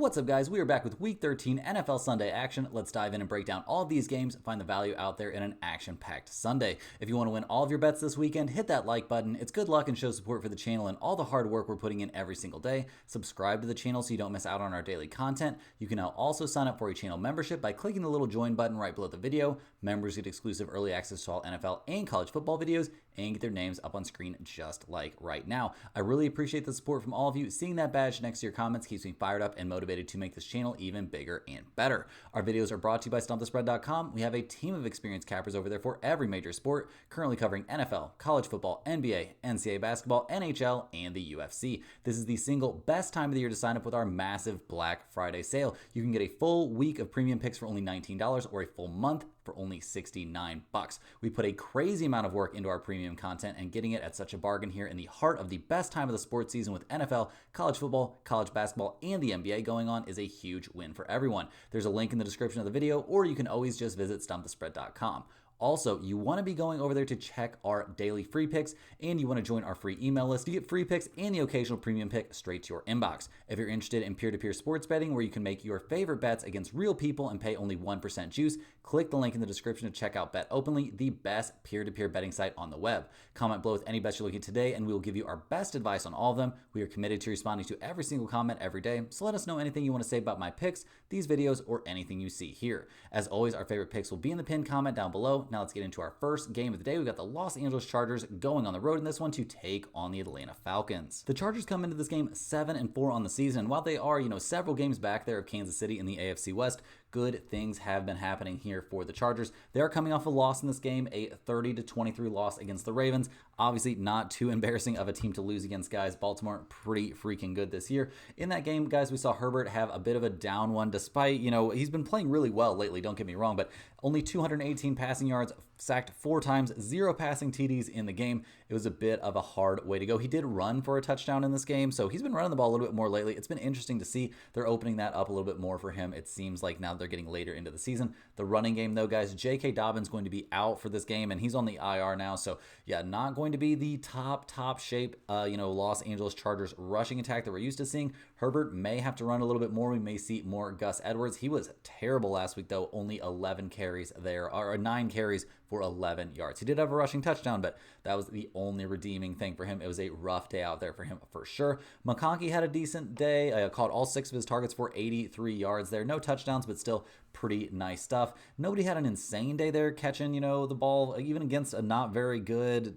What's up, guys? We are back with Week 13 NFL Sunday action. Let's dive in and break down all of these games, find the value out there in an action-packed Sunday. If you want to win all of your bets this weekend, hit that like button. It's good luck and shows support for the channel and all the hard work we're putting in every single day. Subscribe to the channel so you don't miss out on our daily content. You can now also sign up for a channel membership by clicking the little join button right below the video. Members get exclusive early access to all NFL and college football videos and get their names up on screen just like right now. I really appreciate the support from all of you. Seeing that badge next to your comments keeps me fired up and motivated to make this channel even bigger and better. Our videos are brought to you by StumpTheSpread.com. We have a team of experienced cappers over there for every major sport, currently covering NFL, college football, NBA, NCAA basketball, NHL, and the UFC. This is the single best time of the year to sign up with our massive Black Friday sale. You can get a full week of premium picks for only $19 or a full month for only $69. We put a crazy amount of work into our premium content, and getting it at such a bargain here in the heart of the best time of the sports season with NFL, college football, college basketball, and the NBA going on is a huge win for everyone. There's a link in the description of the video, or you can always just visit StumpTheSpread.com. Also, you want to be going over there to check our daily free picks, and you want to join our free email list to get free picks and the occasional premium pick straight to your inbox. If you're interested in peer-to-peer sports betting where you can make your favorite bets against real people and pay only 1% juice, click the link in the description to check out Bet Openly, the best peer-to-peer betting site on the web. Comment below with any bets you're looking at today, and we will give you our best advice on all of them. We are committed to responding to every single comment every day, so let us know anything you want to say about my picks, these videos, or anything you see here. As always, our favorite picks will be in the pinned comment down below. Now let's get into our first game of the day. We've got the Los Angeles Chargers going on the road in this one to take on the Atlanta Falcons. The Chargers come into this game 7-4 on the season. While they are, several games back there of Kansas City in the AFC West, good things have been happening here for the Chargers. They are coming off a loss in this game, a 30-23 loss against the Ravens. Obviously not too embarrassing of a team to lose against, guys. Baltimore pretty freaking good this year. In that game, guys, we saw Herbert have a bit of a down one despite, he's been playing really well lately, don't get me wrong, but only 218 passing yards, sacked 4 times, 0 passing TDs in the game. It was a bit of a hard way to go. He did run for a touchdown in this game, so he's been running the ball a little bit more lately. It's been interesting to see they're opening that up a little bit more for him. It seems like now they're getting later into the season. The running game, though, guys, J.K. Dobbins going to be out for this game, and he's on the IR now, so yeah, not going to be the top shape, Los Angeles Chargers rushing attack that we're used to seeing. Herbert may have to run a little bit more. We may see more Gus Edwards. He was terrible last week, though, only 11 carries there, or 9 carries for 11 yards. He did have a rushing touchdown, but that was the only redeeming thing for him. It was a rough day out there for him for sure. McConkey had a decent day, caught all 6 of his targets for 83 yards there. No touchdowns, but still pretty nice stuff. Nobody had an insane day there catching, the ball, even against a not very good,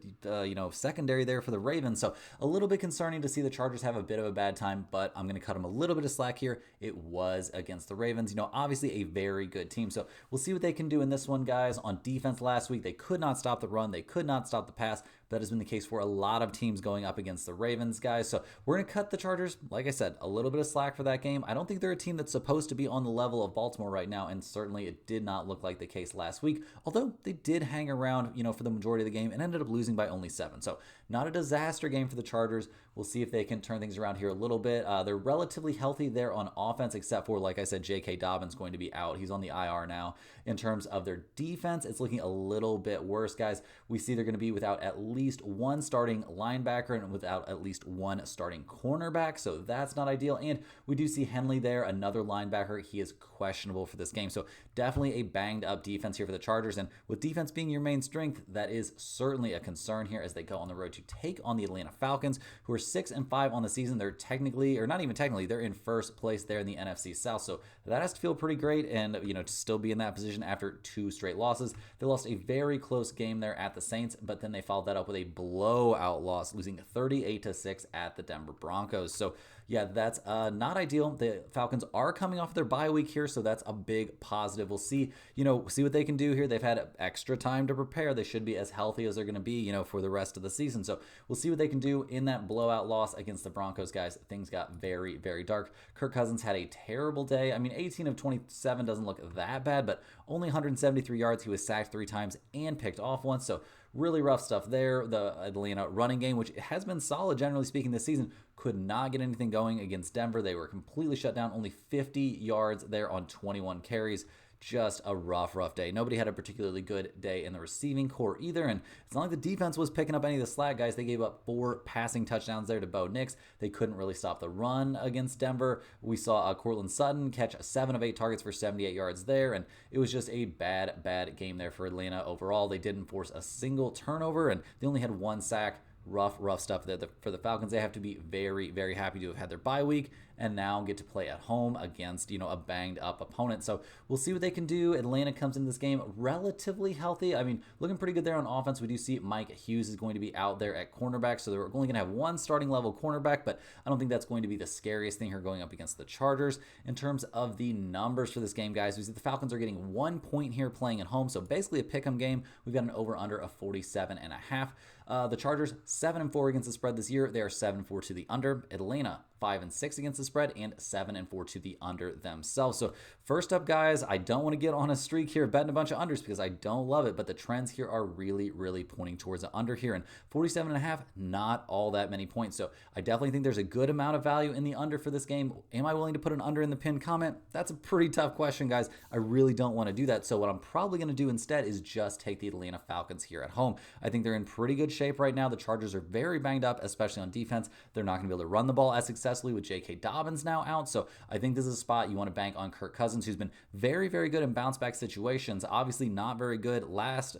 secondary there for the Ravens. So a little bit concerning to see the Chargers have a bit of a bad time, but I'm going to cut them a little bit of slack here. It was against the Ravens, obviously a very good team. So we'll see what they can do in this one, guys. On defense last week, they could not stop the run. They could not stop the pass. That has been the case for a lot of teams going up against the Ravens, guys. So we're going to cut the Chargers, like I said, a little bit of slack for that game. I don't think they're a team that's supposed to be on the level of Baltimore right now, and certainly it did not look like the case last week, although they did hang around, for the majority of the game and ended up losing by only 7. So not a disaster game for the Chargers. We'll see if they can turn things around here a little bit. They're relatively healthy there on offense, except for, like I said, J.K. Dobbins going to be out. He's on the IR now. In terms of their defense, it's looking a little bit worse, guys. We see they're going to be without at least one starting linebacker and without at least one starting cornerback, so that's not ideal. And we do see Henley there, another linebacker. He is questionable for this game, so definitely a banged up defense here for the Chargers. And with defense being your main strength, that is certainly a concern here as they go on the road to take on the Atlanta Falcons, who are 6-5 on the season. They're technically, or not even technically, they're in first place there in the NFC South, so that has to feel pretty great. And to still be in that position after 2 straight losses. They lost a very close game there at the Saints, but then they followed that up with a blowout loss, losing 38-6 at the Denver Broncos. So yeah, that's not ideal. The Falcons are coming off their bye week here, so that's a big positive. We'll see, see what they can do here. They've had extra time to prepare. They should be as healthy as they're going to be, for the rest of the season. So we'll see what they can do in that blowout loss against the Broncos, guys. Things got very, very dark. Kirk Cousins had a terrible day. I mean, 18 of 27 doesn't look that bad, but only 173 yards. He was sacked 3 times and picked off once. So really rough stuff there. The Atlanta running game, which has been solid generally speaking this season, could not get anything going against Denver. They were completely shut down. Only 50 yards there on 21 carries. just a rough day. Nobody had a particularly good day in the receiving core either, and it's not like the defense was picking up any of the slack, guys. They gave up 4 passing touchdowns there to Bo Nix. They couldn't really stop the run against Denver. We saw Cortland Sutton catch 7 of 8 targets for 78 yards there, and it was just a bad game there for Atlanta overall. They didn't force a single turnover, and they only had 1 sack. Rough stuff there for the Falcons. They have to be very happy to have had their bye week and now get to play at home against, a banged up opponent. So we'll see what they can do. Atlanta comes into this game relatively healthy. I mean, looking pretty good there on offense. We do see Mike Hughes is going to be out there at cornerback, so they're only going to have 1 starting level cornerback, but I don't think that's going to be the scariest thing here going up against the Chargers. In terms of the numbers for this game, guys, we see the Falcons are getting 1 point here playing at home, so basically a pick'em game. We've got an over-under of 47.5. The Chargers 7-4 against the spread this year. They are 7-4 to the under. Atlanta 5-6 against the spread and 7-4 to the under themselves. So first up, guys, I don't want to get on a streak here betting a bunch of unders because I don't love it, but the trends here are really pointing towards an under here, and 47.5, not all that many points. So I definitely think there's a good amount of value in the under for this game. Am I willing to put an under in the pinned comment? That's a pretty tough question, guys. I really don't want to do that. So what I'm probably going to do instead is just take the Atlanta Falcons here at home. I think they're in pretty good shape right now. The Chargers are very banged up, especially on defense. They're not going to be able to run the ball as successfully with J.K. Dobbins now out. So I think this is a spot you want to bank on Kirk Cousins, who's been very good in bounce back situations. Obviously not very good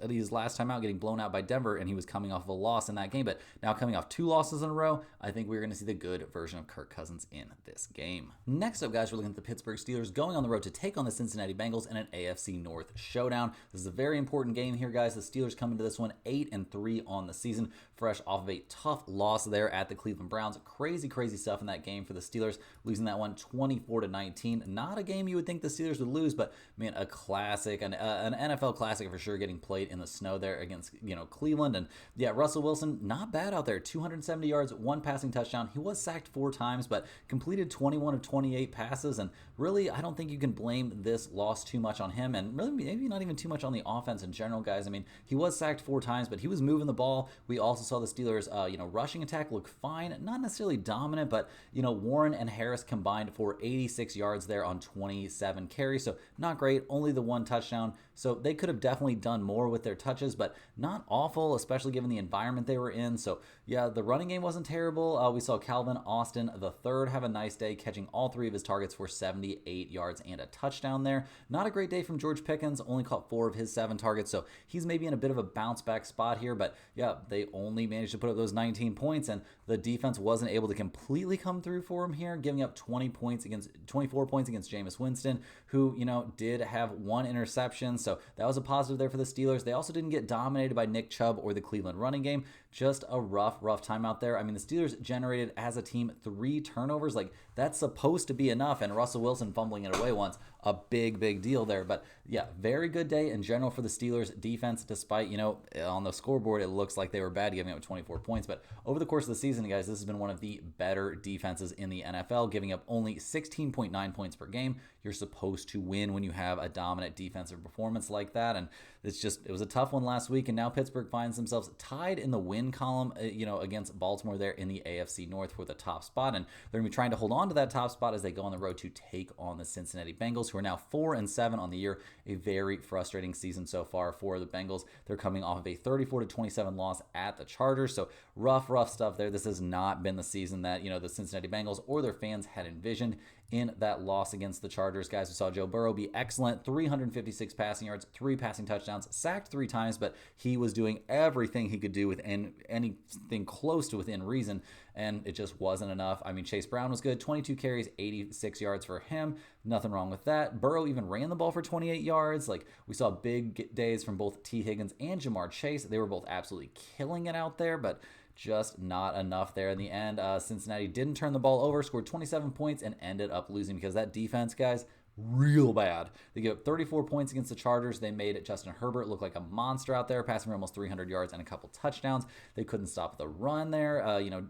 his last time out, getting blown out by Denver, and he was coming off of a loss in that game. But now coming off 2 losses in a row, I think we're going to see the good version of Kirk Cousins in this game. Next up, guys, we're looking at the Pittsburgh Steelers going on the road to take on the Cincinnati Bengals in an AFC North showdown. This is a very important game here, guys. The Steelers come into this one 8-3 on the season, fresh off of a tough loss there at the Cleveland Browns. Crazy stuff in that game for the Steelers, losing that one 24-19. Not a game you would think the Steelers would lose, but man, a classic, an NFL classic for sure, getting played in the snow there against Cleveland. And yeah, Russell Wilson, not bad out there, 270 yards, 1 passing touchdown. He was sacked 4 times, but completed 21 of 28 passes. And really, I don't think you can blame this loss too much on him, and really maybe not even too much on the offense in general, guys. I mean, he was sacked 4 times, but he was moving the ball. We also saw the Steelers, rushing attack look fine, not necessarily dominant, but Warren and Harris combined for 86 yards there on 27 carries, so not great, only the 1 touchdown. So they could have definitely done more with their touches, but not awful, especially given the environment they were in. So yeah, the running game wasn't terrible. We saw Calvin Austin III have a nice day, catching all 3 of his targets for 78 yards and a touchdown there. Not a great day from George Pickens, only caught 4 of his 7 targets, so he's maybe in a bit of a bounce back spot here, but yeah, they only managed to put up those 19 points, and the defense wasn't able to completely come through for him here, giving up 24 points against Jameis Winston, who, did have 1 interception, so that was a positive there for the Steelers. They also didn't get dominated by Nick Chubb or the Cleveland running game. Just a rough time out there. I mean, the Steelers generated as a team 3 turnovers. Like, that's supposed to be enough, and Russell Wilson fumbling it away once, a big deal there. But yeah, very good day in general for the Steelers defense, despite, on the scoreboard it looks like they were bad, giving up 24 points. But over the course of the season, guys, this has been one of the better defenses in the NFL, giving up only 16.9 points per game. You're supposed to win when you have a dominant defensive performance like that, and it was a tough one last week, and now Pittsburgh finds themselves tied in the win column, against Baltimore there in the AFC North for the top spot, and they're going to be trying to hold on to that top spot as they go on the road to take on the Cincinnati Bengals, who are now 4-7 on the year. A very frustrating season so far for the Bengals. They're coming off of a 34-27 loss at the Chargers, so rough stuff there. This has not been the season that the Cincinnati Bengals or their fans had envisioned in that loss against the Chargers. Guys, we saw Joe Burrow be excellent, 356 passing yards, 3 passing touchdowns, sacked 3 times, but he was doing everything he could do within anything close to within reason, and it just wasn't enough. I mean, Chase Brown was good, 22 carries, 86 yards for him. Nothing wrong with that. Burrow even ran the ball for 28 yards. Like, we saw big days from both T. Higgins and Jamar Chase. They were both absolutely killing it out there, but just not enough there in the end. Cincinnati didn't turn the ball over, scored 27 points, and ended up losing because that defense, guys, real bad. They gave up 34 points against the Chargers. They made Justin Herbert look like a monster out there, passing for almost 300 yards and a couple touchdowns. They couldn't stop the run there.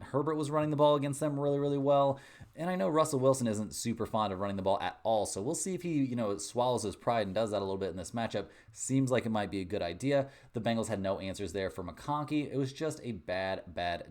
Herbert was running the ball against them really well. And I know Russell Wilson isn't super fond of running the ball at all, so we'll see if he, swallows his pride and does that a little bit in this matchup. Seems like it might be a good idea. The Bengals had no answers there for McConkey. It was just a bad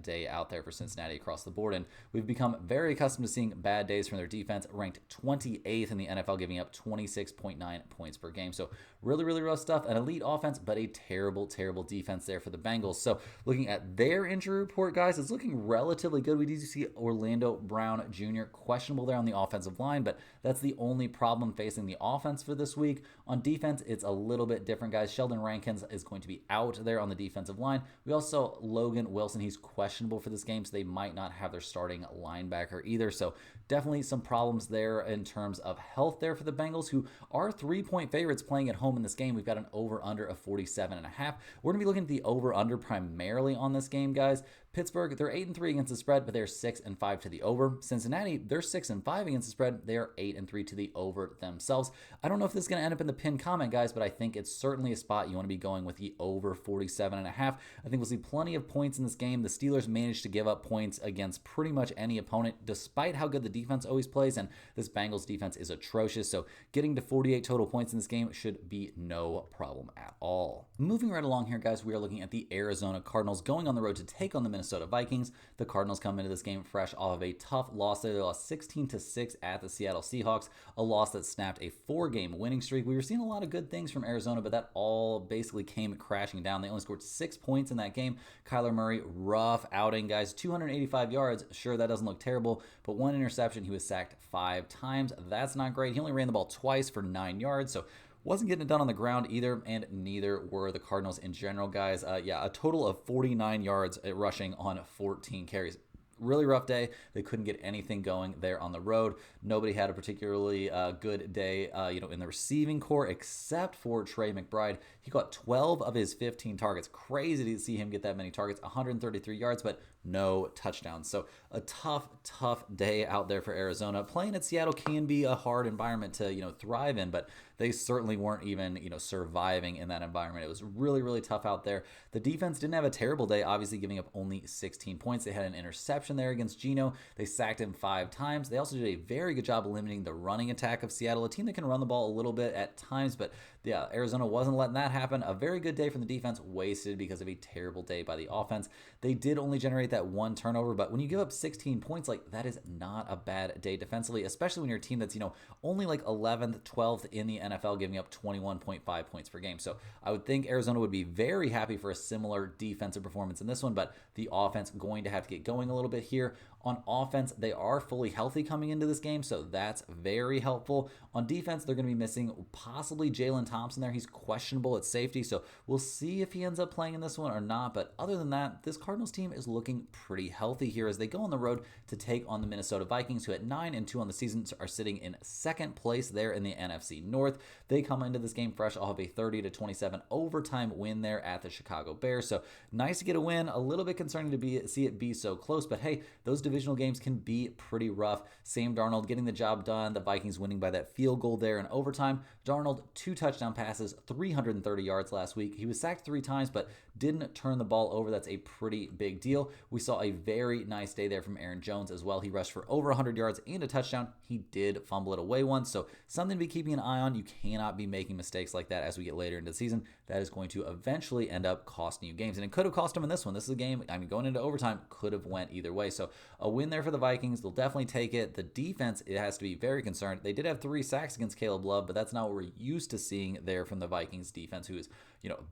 day out there for Cincinnati across the board, and we've become very accustomed to seeing bad days from their defense, ranked 28th in the NFL, giving up 26.9 points per game. So really, really rough stuff. An elite offense, but a terrible, terrible defense there for the Bengals. So looking at their injury report, guys, it's looking relatively good. We do see Orlando Brown Jr. questionable there on the offensive line, but that's the only problem facing the offense for this week. On defense, it's a little bit different, guys. Sheldon Rankins is going to be out there on the defensive line. We also Logan Wilson, he's questionable for this game, so they might not have their starting linebacker either. So definitely some problems there in terms of health there for the Bengals, who are 3-point favorites playing at home in this game. We've got an over-under of 47.5. We're going to be looking at the over-under primarily on this game, guys. Pittsburgh, they're 8-3 against the spread, but they're 6-5 to the over. Cincinnati, they're 6-5 against the spread. They are 8-3 to the over themselves. I don't know if this is going to end up in the pinned comment, guys, but I think it's certainly a spot you want to be going with the over 47.5. I think we'll see plenty of points in this game. The Steelers managed to give up points against pretty much any opponent, despite how good the defense always plays, and this Bengals defense is atrocious. So getting to 48 total points in this game should be no problem at all. Moving right along here, guys, we are looking at the Arizona Cardinals going on the road to take on the Minnesota Vikings. The Cardinals come into this game fresh off of a tough loss. They lost 16-6 at the Seattle Seahawks, a loss that snapped a 4-game winning streak. We were seeing a lot of good things from Arizona, but that all basically came crashing down. They only scored 6 points in that game. Kyler Murray, rough outing, guys. 285 yards. Sure, that doesn't look terrible, but 1 interception. He was sacked 5 times. That's not great. He only ran the ball twice for 9 yards, so wasn't getting it done on the ground either, and neither were the Cardinals in general, guys. A total of 49 yards rushing on 14 carries. Really rough day. They couldn't get anything going there on the road. Nobody had a particularly good day, in the receiving core except for Trey McBride. He got 12 of his 15 targets. Crazy to see him get that many targets. 133 yards, but no touchdowns. So a tough day out there for Arizona. Playing at Seattle can be a hard environment to, thrive in, but they certainly weren't even, surviving in that environment. It was really, really tough out there. The defense didn't have a terrible day, obviously giving up only 16 points. They had an interception there against Geno. They sacked him 5 times. They also did a very good job of limiting the running attack of Seattle, a team that can run the ball a little bit at times, but yeah, Arizona wasn't letting that happen. A very good day from the defense, wasted because of a terrible day by the offense. They did only generate that 1 turnover, but when you give up 16 points, that is not a bad day defensively, especially when you're a team that's, only 11th, 12th in the NFL, giving up 21.5 points per game. So I would think Arizona would be very happy for a similar defensive performance in this one, but the offense going to have to get going a little bit here. On offense, they are fully healthy coming into this game, so that's very helpful. On defense, they're going to be missing possibly Jalen Thompson there. He's questionable at safety, so we'll see if he ends up playing in this one or not. But other than that, this Cardinals team is looking pretty healthy here as they go on the road to take on the Minnesota Vikings, who at 9-2 on the season are sitting in second place there in the NFC North. They come into this game fresh off of a 30-27 overtime win there at the Chicago Bears. So nice to get a win. A little bit concerning to see it be so close, but hey, those divisional games can be pretty rough. Sam Darnold getting the job done. The Vikings winning by that field goal there in overtime. Darnold, 2 touchdown passes, 330 yards last week. He was sacked 3 times, but didn't turn the ball over. That's a pretty big deal. We saw a very nice day there from Aaron Jones as well. He rushed for over 100 yards and a touchdown. He did fumble it away once, so something to be keeping an eye on. You cannot be making mistakes like that as we get later into the season. That is going to eventually end up costing you games, and it could have cost them in this one. This is a game, going into overtime, could have went either way. So a win there for the Vikings. They'll definitely take it. The defense, it has to be very concerned. They did have 3 sacks against Caleb Love, but that's not what we're used to seeing there from the Vikings defense, who is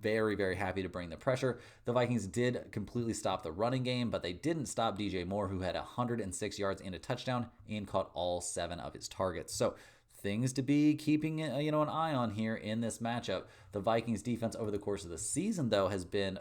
very, very happy to bring the pressure. The Vikings did completely stop the running game, but they didn't stop DJ Moore, who had 106 yards and a touchdown and caught all 7 of his targets. So things to be keeping an eye on here in this matchup. The Vikings defense over the course of the season, though, has been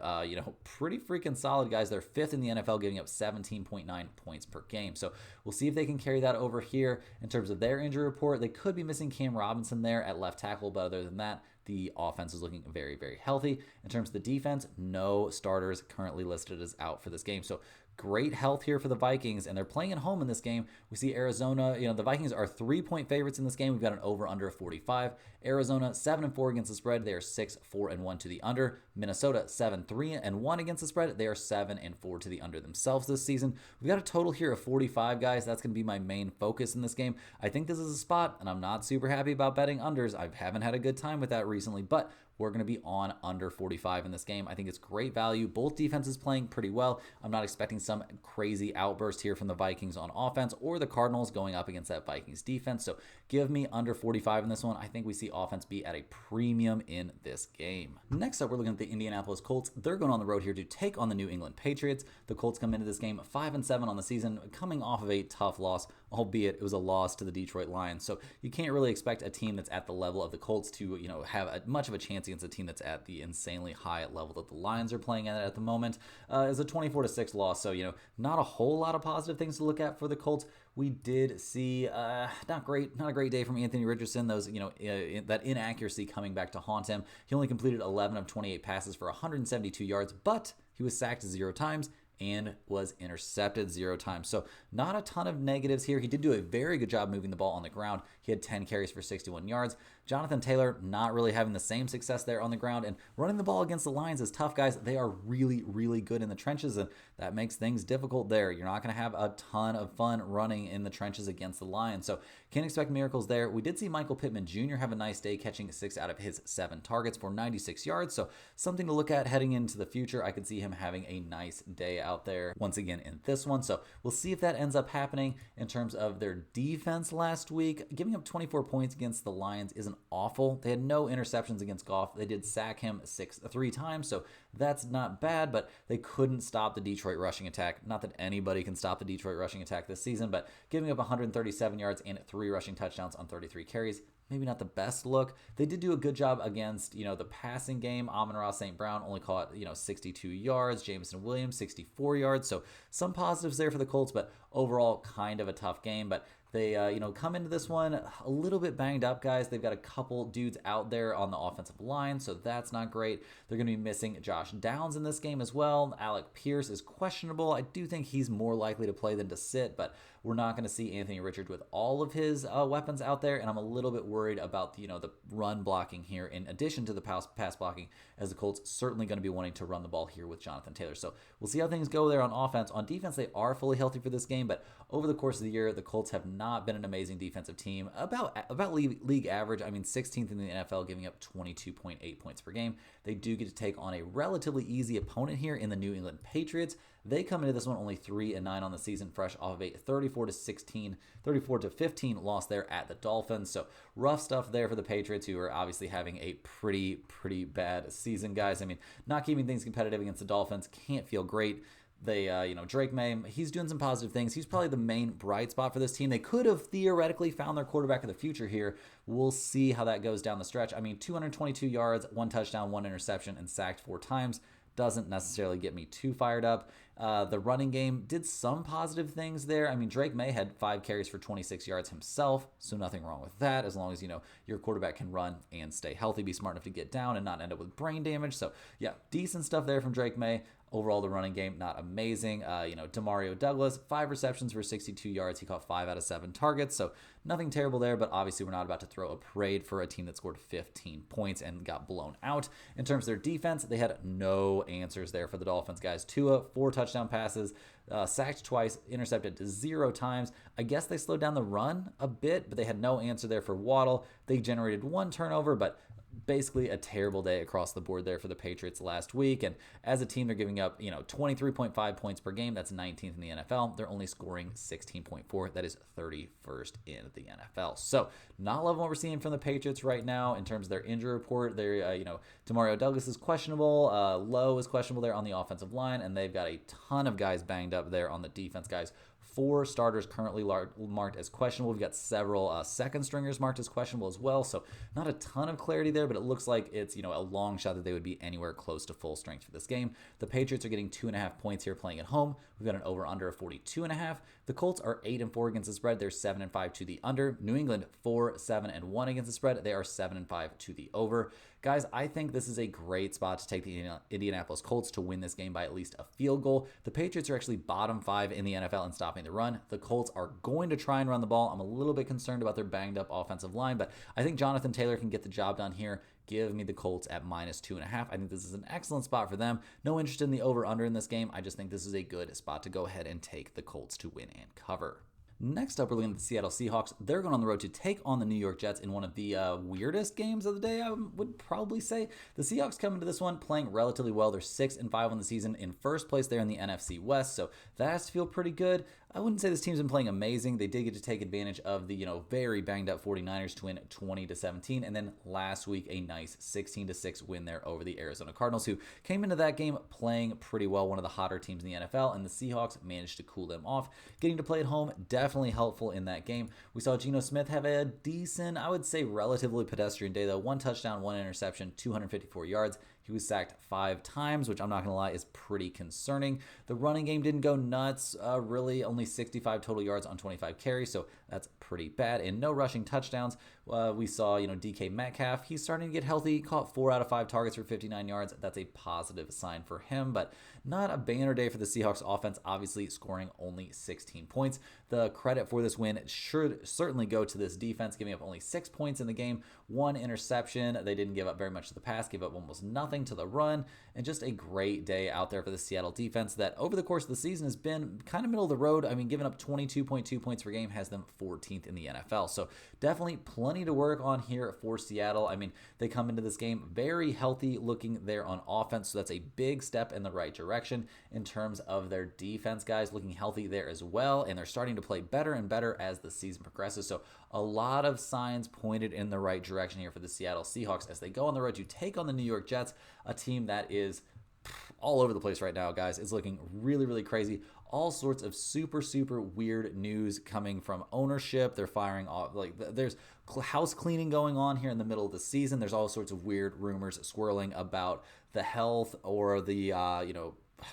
pretty freaking solid, guys. They're 5th in the NFL, giving up 17.9 points per game. So we'll see if they can carry that over here. In terms of their injury report, they could be missing Cam Robinson there at left tackle, but other than that, the offense is looking very, very healthy. In terms of the defense, no starters currently listed as out for this game. So great health here for the Vikings, and they're playing at home in this game. We see Arizona, the Vikings are 3-point favorites in this game. We've got an over-under of 45. Arizona 7-4 against the spread. They are 6-4-1 to the under. Minnesota 7-3-1 against the spread. They are 7-4 to the under themselves this season. We've got a total here of 45, guys. That's going to be my main focus in this game. I think this is a spot, and I'm not super happy about betting unders. I haven't had a good time with that recently, but we're going to be on under 45 in this game. I think it's great value. Both defenses playing pretty well. I'm not expecting some crazy outburst here from the Vikings on offense or the Cardinals going up against that Vikings defense. So give me under 45 in this one. I think we see offense be at a premium in this game. Next up, we're looking at the Indianapolis Colts. They're going on the road here to take on the New England Patriots. The Colts come into this game 5-7 on the season, coming off of a tough loss, albeit it was a loss to the Detroit Lions. So you can't really expect a team that's at the level of the Colts to, have much of a chance against a team that's at the insanely high level that the Lions are playing at the moment. Is a 24-6 loss, so not a whole lot of positive things to look at for the Colts. We did see not a great day from Anthony Richardson. That inaccuracy coming back to haunt him. He only completed 11 of 28 passes for 172 yards, but he was sacked 0 times and was intercepted 0 times. So not a ton of negatives here. He did do a very good job moving the ball on the ground. He had 10 carries for 61 yards. Jonathan Taylor not really having the same success there on the ground, and running the ball against the Lions is tough, guys. They are really, really good in the trenches, and that makes things difficult there. You're not going to have a ton of fun running in the trenches against the Lions, so can't expect miracles there. We did see Michael Pittman Jr. have a nice day, catching 6 out of his 7 targets for 96 yards, so something to look at heading into the future. I could see him having a nice day out there once again in this one, so we'll see if that ends up happening. In terms of their defense last week, giving up 24 points against the Lions isn't awful. They had no interceptions against Goff. They did sack him 3 times, so that's not bad, but they couldn't stop the Detroit rushing attack. Not that anybody can stop the Detroit rushing attack this season, but giving up 137 yards and 3 rushing touchdowns on 33 carries, maybe not the best look. They did do a good job against, the passing game. Amon-Ra St. Brown only caught, 62 yards. Jameson Williams, 64 yards. So some positives there for the Colts, but overall kind of a tough game. But they, come into this one a little bit banged up, guys. They've got a couple dudes out there on the offensive line, so that's not great. They're going to be missing Josh Downs in this game as well. Alec Pierce is questionable. I do think he's more likely to play than to sit, but we're not going to see Anthony Richards with all of his weapons out there, and I'm a little bit worried about the run blocking here in addition to the pass blocking, as the Colts certainly going to be wanting to run the ball here with Jonathan Taylor. So we'll see how things go there on offense. On defense, they are fully healthy for this game, but over the course of the year, the Colts have not been an amazing defensive team. About league average. 16th in the NFL, giving up 22.8 points per game. They do get to take on a relatively easy opponent here in the New England Patriots. They come into this one only 3-9 on the season, fresh off of a 34-15 loss there at the Dolphins. So rough stuff there for the Patriots, who are obviously having a pretty bad season, guys. Not keeping things competitive against the Dolphins can't feel great. They, Drake May, he's doing some positive things. He's probably the main bright spot for this team. They could have theoretically found their quarterback of the future here. We'll see how that goes down the stretch. 222 yards, 1 touchdown, 1 interception, and sacked 4 times. Doesn't necessarily get me too fired up. The running game did some positive things there. Drake May had 5 carries for 26 yards himself, so nothing wrong with that, as long as, your quarterback can run and stay healthy, be smart enough to get down and not end up with brain damage. So, yeah, decent stuff there from Drake May. Overall, the running game, not amazing. Demario Douglas, 5 receptions for 62 yards. He caught 5 out of 7 targets, so nothing terrible there, but obviously we're not about to throw a parade for a team that scored 15 points and got blown out. In terms of their defense, they had no answers there for the Dolphins, guys. Tua, 4 touchdown passes, sacked twice, intercepted 0 times. I guess they slowed down the run a bit, but they had no answer there for Waddle. They generated 1 turnover, but basically a terrible day across the board there for the Patriots last week. And as a team, they're giving up, 23.5 points per game. That's 19th in the NFL. They're only scoring 16.4. That is 31st in the NFL. So not loving what we're seeing from the Patriots right now in terms of their injury report. They're, Demario Douglas is questionable. Lowe is questionable there on the offensive line. And they've got a ton of guys banged up there on the defense, guys. 4 starters currently marked as questionable. We've got several second stringers marked as questionable as well. So not a ton of clarity there, but it looks like it's, a long shot that they would be anywhere close to full strength for this game. The Patriots are getting 2.5 points here playing at home. We've got an over-under of 42.5. The Colts are 8-4 against the spread. They're 7-5 to the under. New England 4-7-1 against the spread. They are 7-5 to the over. Guys, I think this is a great spot to take the Indianapolis Colts to win this game by at least a field goal. The Patriots are actually bottom 5 in the NFL in stopping the run. The Colts are going to try and run the ball. I'm a little bit concerned about their banged up offensive line, but I think Jonathan Taylor can get the job done here. Give me the Colts at -2.5. I think this is an excellent spot for them. No interest in the over-under in this game. I just think this is a good spot to go ahead and take the Colts to win and cover. Next up, we're looking at the Seattle Seahawks. They're going on the road to take on the New York Jets in one of the weirdest games of the day, I would probably say. The Seahawks come into this one playing relatively well. They're 6-5 on the season, in first place there in the NFC West, so that has to feel pretty good. I wouldn't say this team's been playing amazing. They did get to take advantage of the very banged up 49ers to win 20-17, and then last week a nice 16-6 win there over the Arizona Cardinals, who came into that game playing pretty well, one of the hotter teams in the NFL, and the Seahawks managed to cool them off. Getting to play at home, definitely helpful in that game. We saw Geno Smith have a decent, I would say relatively pedestrian day though. 1 touchdown, 1 interception, 254 yards. He was sacked 5 times, which I'm not going to lie is pretty concerning. The running game didn't go nuts, really only 65 total yards on 25 carries, so that's pretty bad. And no rushing touchdowns. We saw, DK Metcalf. He's starting to get healthy. He caught 4 out of 5 targets for 59 yards. That's a positive sign for him, but not a banner day for the Seahawks offense, obviously scoring only 16 points. The credit for this win should certainly go to this defense, giving up only 6 points in the game, 1 interception. They didn't give up very much to the pass, gave up almost nothing to the run, and just a great day out there for the Seattle defense that over the course of the season has been kind of middle of the road. I mean, giving up 22.2 points per game has them 14th in the NFL. So definitely plenty to work on here for Seattle. I mean, they come into this game very healthy looking there on offense, so that's a big step in the right direction in terms of their defense, guys, looking healthy there as well, and they're starting to play better and better as the season progresses. So a lot of signs pointed in the right direction here for the Seattle Seahawks as they go on the road to take on the New York Jets, a team that is all over the place right now, guys. It's looking really, really crazy. All sorts of super, super weird news coming from ownership. They're firing off, there's house cleaning going on here in the middle of the season. There's all sorts of weird rumors swirling about the health or the,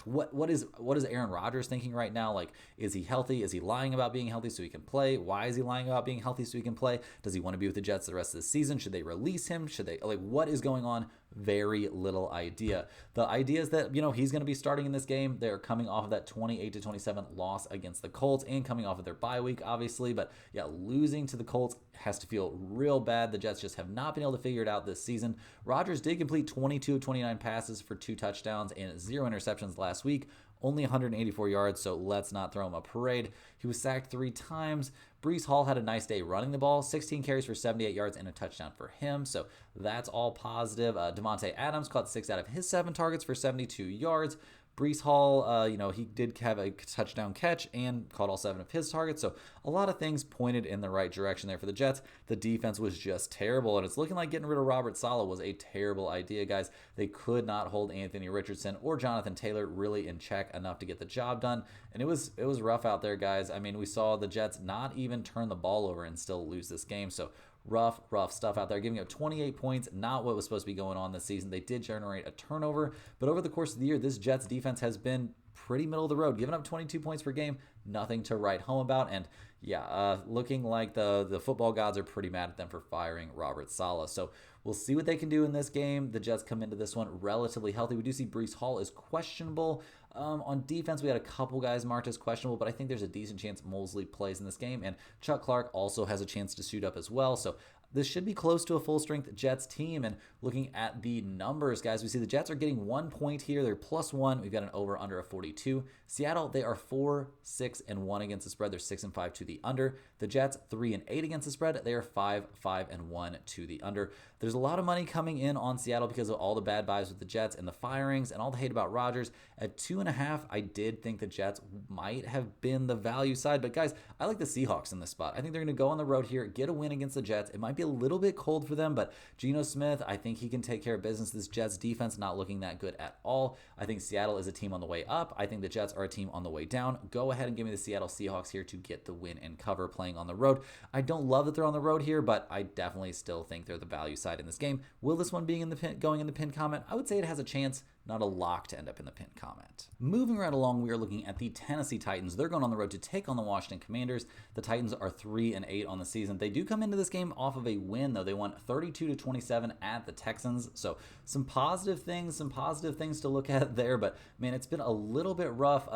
what is Aaron Rodgers thinking right now? Like, is he healthy? Is he lying about being healthy so he can play? Why is he lying about being healthy so he can play? Does he want to be with the Jets the rest of the season? Should they release him? Should they, what is going on? Very little idea. The idea is that, he's going to be starting in this game. They're coming off of that 28-27 loss against the Colts and coming off of their bye week, obviously. But yeah, losing to the Colts has to feel real bad. The Jets just have not been able to figure it out this season. Rodgers did complete 22 of 29 passes for 2 touchdowns and 0 interceptions last week. Only 184 yards, so let's not throw him a parade. He was sacked 3 times. Breece Hall had a nice day running the ball, 16 carries for 78 yards and a touchdown for him, so that's all positive. Devontae Adams caught 6 out of his 7 targets for 72 yards. Breece Hall, he did have a touchdown catch and caught all 7 of his targets. So a lot of things pointed in the right direction there for the Jets. The defense was just terrible, and it's looking like getting rid of Robert Saleh was a terrible idea, guys. They could not hold Anthony Richardson or Jonathan Taylor really in check enough to get the job done, and it was rough out there, guys. I mean, we saw the Jets not even turn the ball over and still lose this game. So rough stuff out there, giving up 28 points, not what was supposed to be going on this season. They did generate a turnover, but over the course of the year, this Jets defense has been pretty middle of the road, giving up 22 points per game, nothing to write home about. And yeah, looking like the football gods are pretty mad at them for firing Robert Saleh. So we'll see what they can do in this game. The Jets come into this one relatively healthy. We do see Breece Hall is questionable. On defense, we had a couple guys marked as questionable, but I think there's a decent chance Mosley plays in this game, and Chuck Clark also has a chance to suit up as well. So this should be close to a full-strength Jets team. And looking at the numbers, guys, we see the Jets are getting 1 point here. They're +1. We've got an over-under of 42. Seattle, they are 4-6-1 against the spread. They're 6-5 to the under. The Jets, 3-8 against the spread. They are 5-5-1 to the under. There's a lot of money coming in on Seattle because of all the bad vibes with the Jets and the firings and all the hate about Rodgers. At 2.5, I did think the Jets might have been the value side. But guys, I like the Seahawks in this spot. I think they're going to go on the road here, get a win against the Jets. It might be a little bit cold for them, but Geno Smith, I think he can take care of business. This Jets defense not looking that good at all. I think Seattle is a team on the way up. I think the Jets are a team on the way down. Go ahead and give me the Seattle Seahawks here to get the win and cover playing on the road. I don't love that they're on the road here, but I definitely still think they're the value side in this game. Will this one being in the pin, going in the pin comment? I would say it has a chance. not a lock to end up in the pinned comment. Moving right along, we are looking at the Tennessee Titans. They're going on the road to take on the Washington Commanders. The Titans are 3-8 on the season. They do come into this game off of a win, though. They won 32-27 at the Texans. So some positive things to look at there. But man, it's been a little bit rough.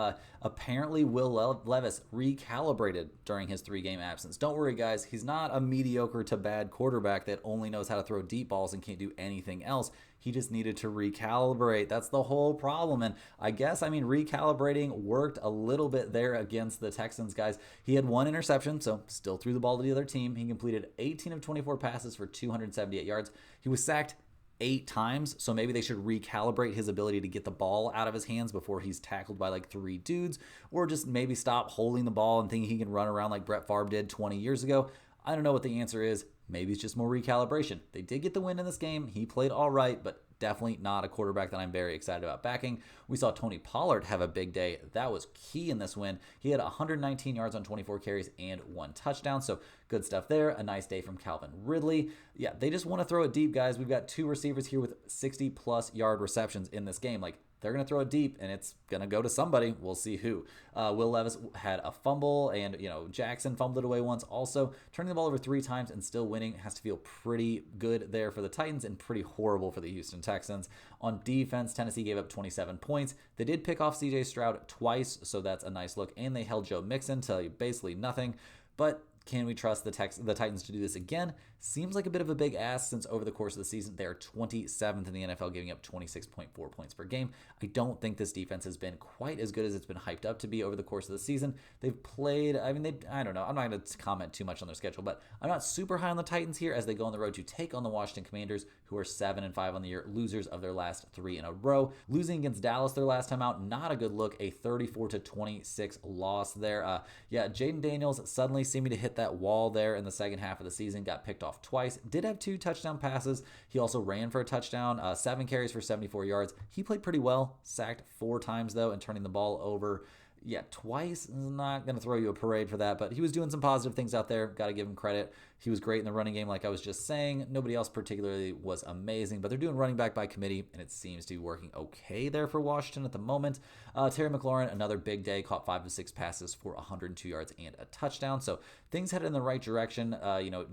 Apparently, Will Levis recalibrated during his 3-game absence. Don't worry, guys. He's not a mediocre to bad quarterback that only knows how to throw deep balls and can't do anything else. He just needed to recalibrate. That's the whole problem. And I guess, recalibrating worked a little bit there against the Texans, guys. He had 1 interception, so still threw the ball to the other team. He completed 18 of 24 passes for 278 yards. He was sacked 8 times, so maybe they should recalibrate his ability to get the ball out of his hands before he's tackled by like 3 dudes, or just maybe stop holding the ball and thinking he can run around like Brett Favre did 20 years ago. I don't know what the answer is. Maybe it's just more recalibration. They did get the win in this game. He played all right, but definitely not a quarterback that I'm very excited about backing. We saw Tony Pollard have a big day. That was key in this win. He had 119 yards on 24 carries and 1 touchdown, so good stuff there. A nice day from Calvin Ridley. Yeah, they just want to throw it deep, guys. We've got 2 receivers here with 60-plus yard receptions in this game. Like, they're going to throw it deep, and it's going to go to somebody. We'll see who. Will Levis had a fumble, and Jackson fumbled it away once. Also, turning the ball over 3 times and still winning has to feel pretty good there for the Titans and pretty horrible for the Houston Texans. On defense, Tennessee gave up 27 points. They did pick off C.J. Stroud twice, so that's a nice look, and they held Joe Mixon to basically nothing. But can we trust the Titans to do this again? Seems like a bit of a big ask since over the course of the season, they are 27th in the NFL, giving up 26.4 points per game. I don't think this defense has been quite as good as it's been hyped up to be over the course of the season. They've played, I don't know. I'm not going to comment too much on their schedule, but I'm not super high on the Titans here as they go on the road to take on the Washington Commanders, who are 7-5 on the year, losers of their last 3 in a row. Losing against Dallas their last time out, not a good look, a 34-26 loss there. Jaden Daniels suddenly seemed to hit that wall there in the second half of the season, got picked off twice, did have 2 touchdown passes. He also ran for a touchdown, 7 carries for 74 yards. He played pretty well, sacked 4 times though, and turning the ball over twice is not going to throw you a parade for that, but he was doing some positive things out there. Got to give him credit. He was great in the running game, like I was just saying. Nobody else particularly was amazing, but they're doing running back by committee, and it seems to be working okay there for Washington at the moment. Terry McLaurin, another big day, caught 5 of 6 passes for 102 yards and a touchdown. So things headed in the right direction,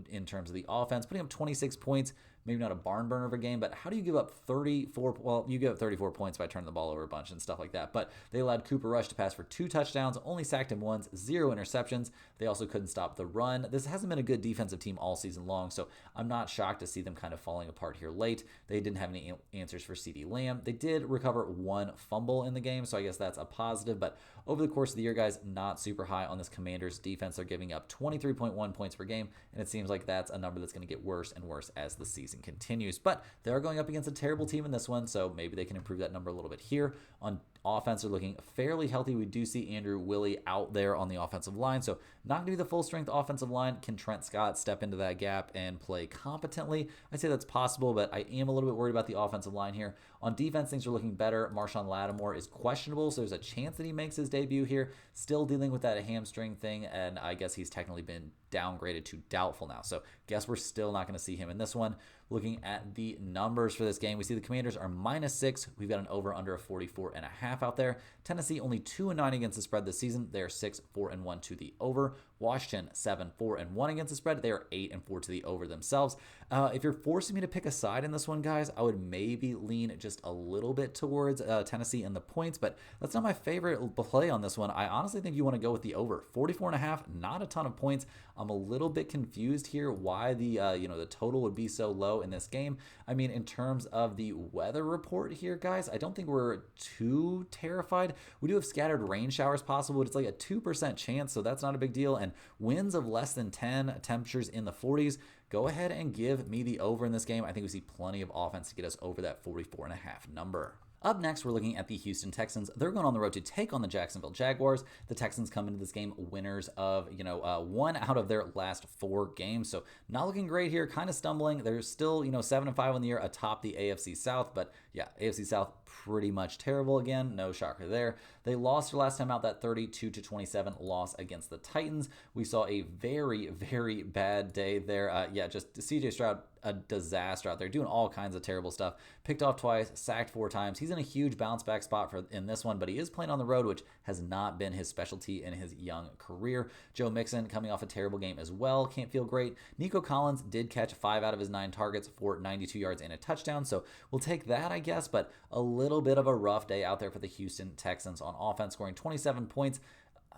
in terms of the offense, putting up 26 points. Maybe not a barn burner of a game, but how do you give up 34? Well, you give up 34 points by turning the ball over a bunch and stuff like that. But they allowed Cooper Rush to pass for 2 touchdowns, only sacked him once, 0 interceptions. They also couldn't stop the run. This hasn't been a good defensive team all season long, so I'm not shocked to see them kind of falling apart here late. They didn't have any answers for CeeDee Lamb. They did recover 1 fumble in the game, so I guess that's a positive. But over the course of the year, guys, not super high on this Commanders defense. They're giving up 23.1 points per game, and it seems like that's a number that's going to get worse and worse as the season continues. But they are going up against a terrible team in this one, so maybe they can improve that number a little bit here. On offense, they're looking fairly healthy. We do see Andrew Willie out there on the offensive line, so not going to be the full strength offensive line. Can Trent Scott step into that gap and play competently? I'd say that's possible, but I am a little bit worried about the offensive line here. On defense, things are looking better. Marshawn Lattimore is questionable, so there's a chance that he makes his debut here. Still dealing with that hamstring thing, and I guess he's technically been downgraded to doubtful now. So guess we're still not going to see him in this one. Looking at the numbers for this game, we see the Commanders are -6. We've got an over-under of 44.5 out there. Tennessee only 2-9 against the spread this season. They're 6-4-1 to the over. Washington 7-4-1 against the spread. They are 8-4 to the over themselves. If you're forcing me to pick a side in this one, guys, I would maybe lean just a little bit towards Tennessee and the points, but that's not my favorite play on this one. I honestly think you want to go with the over. 44.5, not a ton of points. I'm a little bit confused here why the total would be so low in this game. I mean, in terms of the weather report here, guys, I don't think we're too terrified. We do have scattered rain showers possible, but it's like a 2% chance, so that's not a big deal. And winds of less than 10, temperatures in the 40s. Go ahead and give me the over in this game. I think we see plenty of offense to get us over that 44.5 number. Up next, we're looking at the Houston Texans. They're going on the road to take on the Jacksonville Jaguars. The Texans come into this game winners of, 1 out of their last 4 games. So not looking great here, kind of stumbling. They're still, 7-5 on the year atop the AFC South. But yeah, AFC South pretty much terrible again. No shocker there. They lost their last time out, that 32-27 loss against the Titans. We saw a very, very bad day there. Just CJ Stroud, a disaster out there, doing all kinds of terrible stuff. Picked off twice, sacked 4 times. He's in a huge bounce back spot in this one, but he is playing on the road, which has not been his specialty in his young career. Joe Mixon coming off a terrible game as well. Can't feel great. Nico Collins did catch 5 out of his 9 targets for 92 yards and a touchdown, so we'll take that, I guess, but a little bit of a rough day out there for the Houston Texans on offense, scoring 27 points.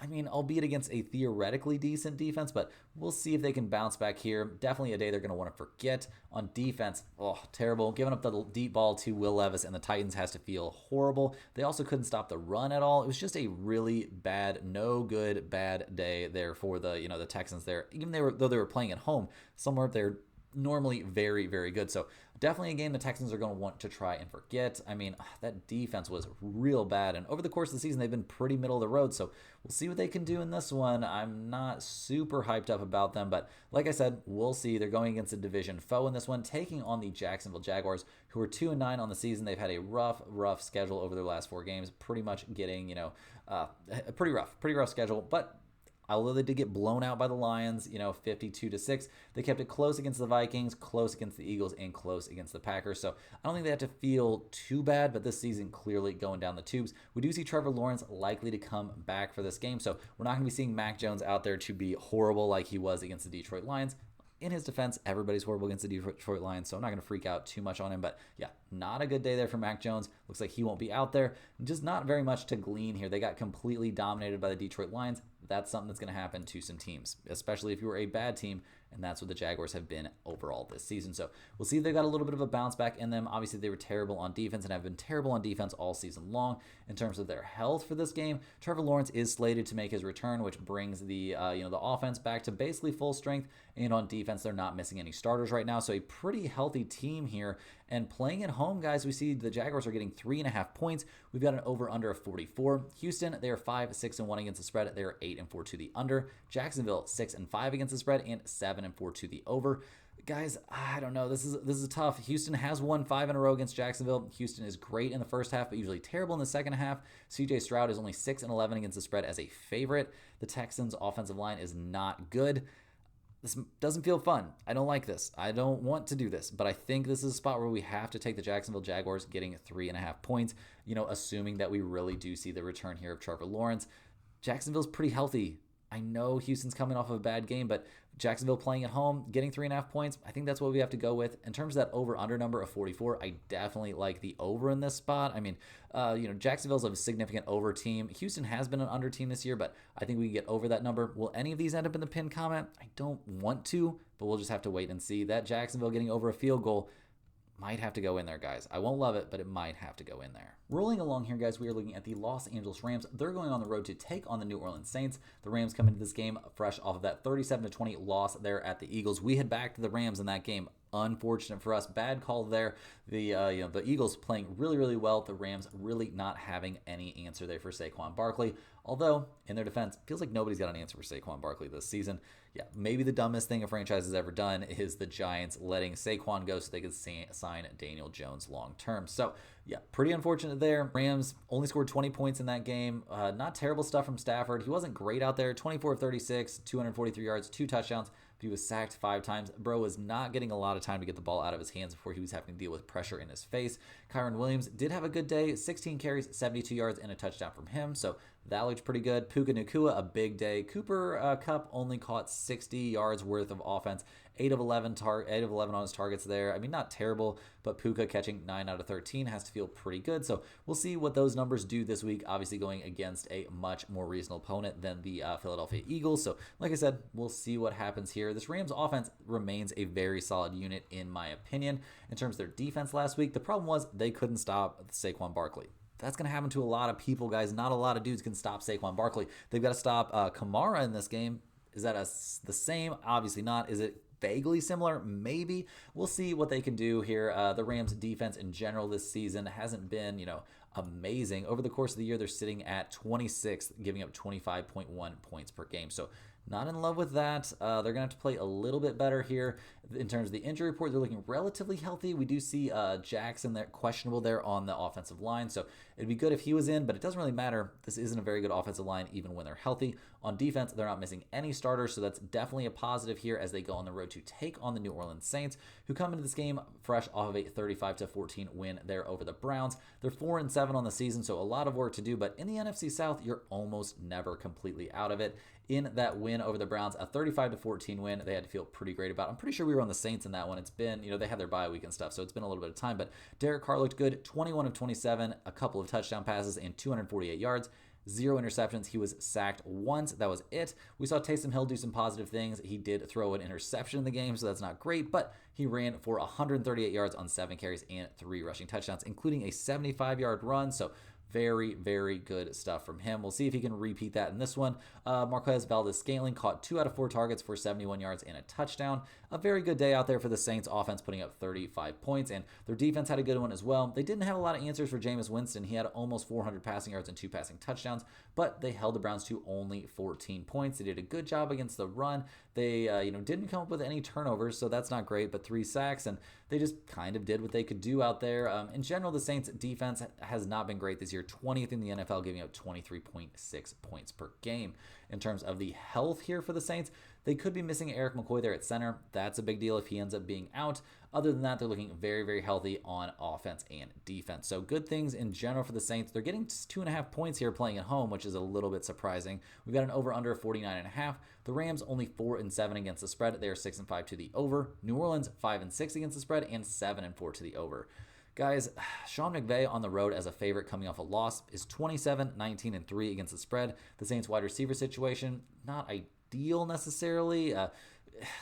I mean, albeit against a theoretically decent defense, but we'll see if they can bounce back here. Definitely a day they're going to want to forget. On defense, terrible. Giving up the deep ball to Will Levis, and the Titans has to feel horrible. They also couldn't stop the run at all. It was just a really bad, no good, bad day there for the Texans there. Even though they were playing at home, somewhere they're normally very, very good. So definitely a game the Texans are going to want to try and forget. I mean, that defense was real bad, and over the course of the season, they've been pretty middle of the road, so we'll see what they can do in this one. I'm not super hyped up about them, but like I said, we'll see. They're going against a division foe in this one, taking on the Jacksonville Jaguars, who are 2-9 on the season. They've had a rough schedule over their last 4 games, pretty much getting, a pretty rough schedule, but although they did get blown out by the Lions, 52-6, they kept it close against the Vikings, close against the Eagles, and close against the Packers. So I don't think they have to feel too bad, but this season clearly going down the tubes. We do see Trevor Lawrence likely to come back for this game, so we're not going to be seeing Mac Jones out there to be horrible like he was against the Detroit Lions. In his defense, everybody's horrible against the Detroit Lions, so I'm not going to freak out too much on him. But yeah, not a good day there for Mac Jones. Looks like he won't be out there. Just not very much to glean here. They got completely dominated by the Detroit Lions. That's something that's going to happen to some teams, especially if you were a bad team, and that's what the Jaguars have been overall this season. So we'll see if they've got a little bit of a bounce back in them. Obviously, they were terrible on defense and have been terrible on defense all season long. In terms of their health for this game, Trevor Lawrence is slated to make his return, which brings the offense back to basically full strength. And on defense, they're not missing any starters right now, so a pretty healthy team here. And playing at home, guys, we see the Jaguars are getting 3.5 points. We've got an over/under of 44. Houston, they are 5-6-1 against the spread. They are 8-4 to the under. Jacksonville, 6-5 against the spread and 7-4 to the over. Guys, I don't know. This is tough. Houston has won 5 in a row against Jacksonville. Houston is great in the first half, but usually terrible in the second half. CJ Stroud is only 6-11 against the spread as a favorite. The Texans' offensive line is not good. This doesn't feel fun. I don't like this. I don't want to do this, but I think this is a spot where we have to take the Jacksonville Jaguars getting 3.5 points, assuming that we really do see the return here of Trevor Lawrence. Jacksonville's pretty healthy. I know Houston's coming off of a bad game, but Jacksonville playing at home, getting 3.5 points, I think that's what we have to go with. In terms of that over-under number of 44, I definitely like the over in this spot. I mean, Jacksonville's a significant over team. Houston has been an under team this year, but I think we can get over that number. Will any of these end up in the pinned comment? I don't want to, but we'll just have to wait and see. That Jacksonville getting over a field goal might have to go in there, guys. I won't love it, but it might have to go in there. Rolling along here, guys, we are looking at the Los Angeles Rams. They're going on the road to take on the New Orleans Saints. The Rams come into this game fresh off of that 37-20 loss there at the Eagles. We had backed the Rams in that game. Unfortunate for us. Bad call there. The Eagles playing really, really well. The Rams really not having any answer there for Saquon Barkley. Although, in their defense, feels like nobody's got an answer for Saquon Barkley this season. Yeah, maybe the dumbest thing a franchise has ever done is the Giants letting Saquon go so they could sign Daniel Jones long term. So, yeah, pretty unfortunate there. Rams only scored 20 points in that game. Not terrible stuff from Stafford. He wasn't great out there. 24 of 36, 243 yards, 2 touchdowns. But he was sacked 5 times. Bro was not getting a lot of time to get the ball out of his hands before he was having to deal with pressure in his face. Kyron Williams did have a good day. 16 carries, 72 yards, and a touchdown from him. So that looked pretty good. Puka Nacua, a big day. Cooper Kupp only caught 60 yards worth of offense. 8 of 11 on his targets there. I mean, not terrible, but Puka catching 9 out of 13 has to feel pretty good. So we'll see what those numbers do this week, obviously going against a much more reasonable opponent than the Philadelphia Eagles. So like I said, we'll see what happens here. This Rams offense remains a very solid unit in my opinion. In terms of their defense last week, the problem was they couldn't stop Saquon Barkley. That's going to happen to a lot of people, guys. Not a lot of dudes can stop Saquon Barkley. They've got to stop Kamara in this game. Is that the same? Obviously not. Is it vaguely similar? Maybe. We'll see what they can do here. The Rams defense in general this season hasn't been, amazing. Over the course of the year, they're sitting at 26th, giving up 25.1 points per game. So Not in love with that. They're going to have to play a little bit better here. In terms of the injury report, they're looking relatively healthy. We do see Jackson there, questionable there on the offensive line. So it'd be good if he was in, but it doesn't really matter. This isn't a very good offensive line, even when they're healthy. On defense, they're not missing any starters, so that's definitely a positive here as they go on the road to take on the New Orleans Saints, who come into this game fresh off of a 35-14 win there over the Browns. They're 4-7 on the season, so a lot of work to do, but in the NFC South, you're almost never completely out of it. In that win over the Browns, a 35-14 win, they had to feel pretty great about. I'm pretty sure we were on the Saints in that one. It's been, they had their bye week and stuff, so it's been a little bit of time, but Derek Carr looked good, 21 of 27, a couple of touchdown passes and 248 yards. 0 interceptions. He was sacked once. That was it. We saw Taysom Hill do some positive things. He did throw an interception in the game, so that's not great, but he ran for 138 yards on 7 carries and 3 rushing touchdowns, including a 75-yard run. So very, very good stuff from him. We'll see if he can repeat that in this one. Marquez Valdez-Scantling caught 2 out of 4 targets for 71 yards and a touchdown. A very good day out there for the Saints offense, putting up 35 points, and their defense had a good one as well. They didn't have a lot of answers for Jameis Winston. He had almost 400 passing yards and 2 passing touchdowns, but they held the Browns to only 14 points. They did a good job against the run. They didn't come up with any turnovers, so that's not great, but 3 sacks, and they just kind of did what they could do out there. In general, the Saints defense has not been great this year, 20th in the NFL, giving up 23.6 points per game. In terms of the health here for the Saints, they could be missing Eric McCoy there at center. That's a big deal if he ends up being out. Other than that, they're looking very, very healthy on offense and defense. So good things in general for the Saints. They're getting 2.5 points here playing at home, which is a little bit surprising. We've got an over-under of 49.5. The Rams only 4-7 against the spread. They are 6-5 to the over. New Orleans 5-6 against the spread and 7-4 to the over. Guys, Sean McVay on the road as a favorite coming off a loss is 27-19-3 against the spread. The Saints wide receiver situation, not ideal necessarily.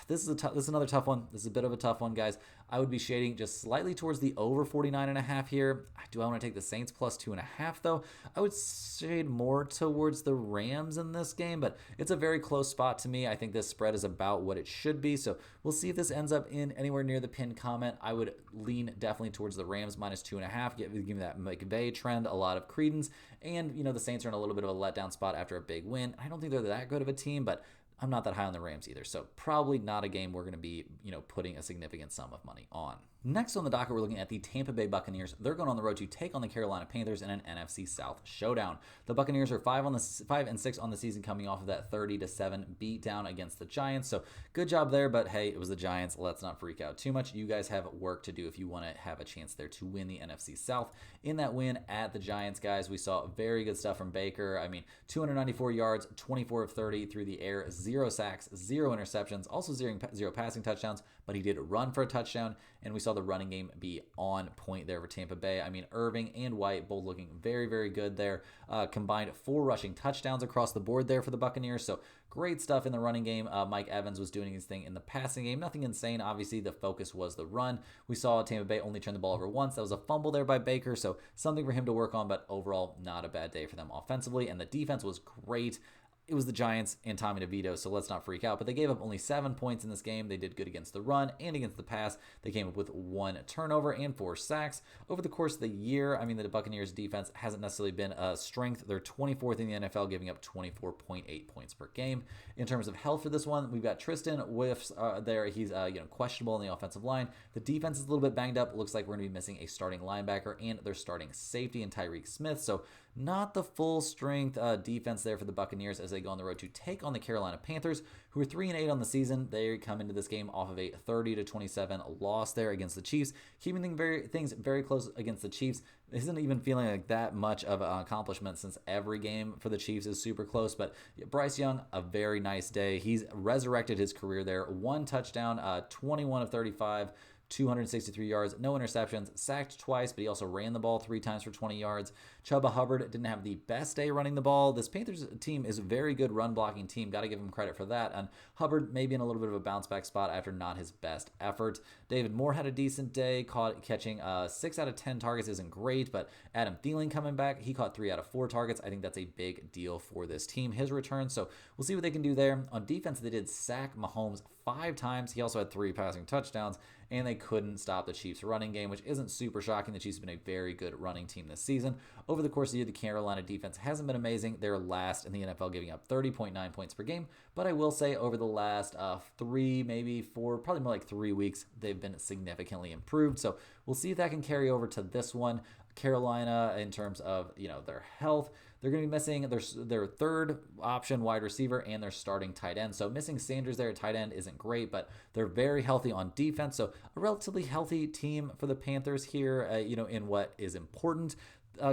This is another tough one. This is a bit of a tough one, guys. I would be shading just slightly towards the over 49.5 here. Do I want to take the Saints plus 2.5 though? I would shade more towards the Rams in this game, but it's a very close spot to me. I think this spread is about what it should be, so we'll see if this ends up in anywhere near the pinned comment. I would lean definitely towards the Rams minus 2.5. Give me that McVay trend a lot of credence, and the Saints are in a little bit of a letdown spot after a big win. I don't think they're that good of a team, but I'm not that high on the Rams either, so probably not a game we're going to be, putting a significant sum of money on. Next on the docket, we're looking at the Tampa Bay Buccaneers. They're going on the road to take on the Carolina Panthers in an NFC South showdown. The Buccaneers are 5-6 on the season, coming off of that 30-7 beatdown against the Giants. So good job there, but hey, it was the Giants. Let's not freak out too much. You guys have work to do if you want to have a chance there to win the NFC South. In that win at the Giants, guys, we saw very good stuff from Baker. 294 yards, 24 of 30 through the air, 0 sacks, 0 interceptions, also 0 passing touchdowns, but he did run for a touchdown, and we saw the running game be on point there for Tampa Bay. Irving and White both looking very, very good there. Combined 4 rushing touchdowns across the board there for the Buccaneers, so great stuff in the running game. Mike Evans was doing his thing in the passing game. Nothing insane. Obviously, the focus was the run. We saw Tampa Bay only turn the ball over once. That was a fumble there by Baker, so something for him to work on, but overall, not a bad day for them offensively, and the defense was great. It was the Giants and Tommy DeVito, so let's not freak out. But they gave up only 7 points in this game. They did good against the run and against the pass. They came up with 1 turnover and 4 sacks. Over the course of the year, the Buccaneers defense hasn't necessarily been a strength. They're 24th in the NFL, giving up 24.8 points per game. In terms of health for this one, we've got Tristan Whiffs there. He's questionable in the offensive line. The defense is a little bit banged up. It looks like we're going to be missing a starting linebacker and their starting safety in Tyreek Smith. So not the full strength defense there for the Buccaneers as they go on the road to take on the Carolina Panthers, who are 3-8 on the season. They come into this game off of a 30-27 loss there against the Chiefs, keeping things very close against the Chiefs. It isn't even feeling like that much of an accomplishment since every game for the Chiefs is super close. But Bryce Young, a very nice day. He's resurrected his career there. 1 touchdown, 21 of 35. 263 yards, no interceptions, sacked twice, but he also ran the ball 3 times for 20 yards. Chuba Hubbard didn't have the best day running the ball. This Panthers team is a very good run blocking team. Got to give him credit for that. And Hubbard maybe in a little bit of a bounce back spot after not his best effort. David Moore had a decent day, catching 6 out of 10 targets isn't great, but Adam Thielen coming back, he caught 3 out of 4 targets. I think that's a big deal for this team, his return. So we'll see what they can do there. On defense, they did sack Mahomes 5 times. He also had 3 passing touchdowns, and they couldn't stop the Chiefs' running game, which isn't super shocking. The Chiefs have been a very good running team this season. Over the course of the year, the Carolina defense hasn't been amazing. They're last in the NFL, giving up 30.9 points per game. But I will say over the last 3, maybe 4, probably more like 3 weeks, they've been significantly improved. So we'll see if that can carry over to this one. Carolina, in terms of their health, they're going to be missing their third option wide receiver and their starting tight end. So missing Sanders there at tight end isn't great, but they're very healthy on defense. So a relatively healthy team for the Panthers here, in what is important.